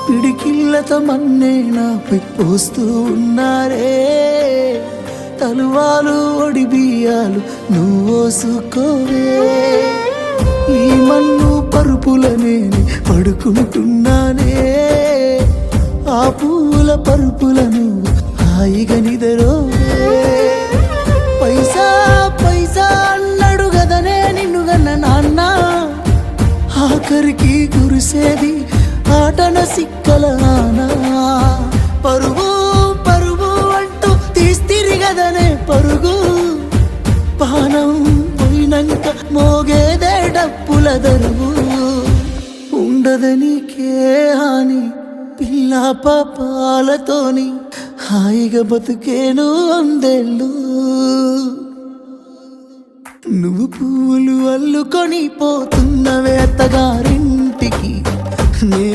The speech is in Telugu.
పిడికిళ్ళతో మన్నే నాపై పోస్తూ ఉన్నారే. తలువాలు ఒడి బియ్యాలు నువ్వోసుకోవే. ఈ మన్ను పరుపులనే పడుకుంటున్నానే. ఆ పూల పరుపులను హాయిగా నిదరోవే. పైసా పైసా అన్నాడు గదనే నిన్ను గన్న నాన్న. ఆఖరికి కురిసేది ఆటన సిక్కల ఆనా. పరుగు పరుగు అంటూ తీస్తిరి గదనే పరుగు. పానం పోయినంక మోగేదే డప్పుల దరువు. ఉండదనికే హాని పిల్ల పాపాలతోని హాయిగా బతుకేను వందేళ్ళు. నువ్వు పూలు అల్లుకొని పోతున్నవే అత్తగారింటికి. నే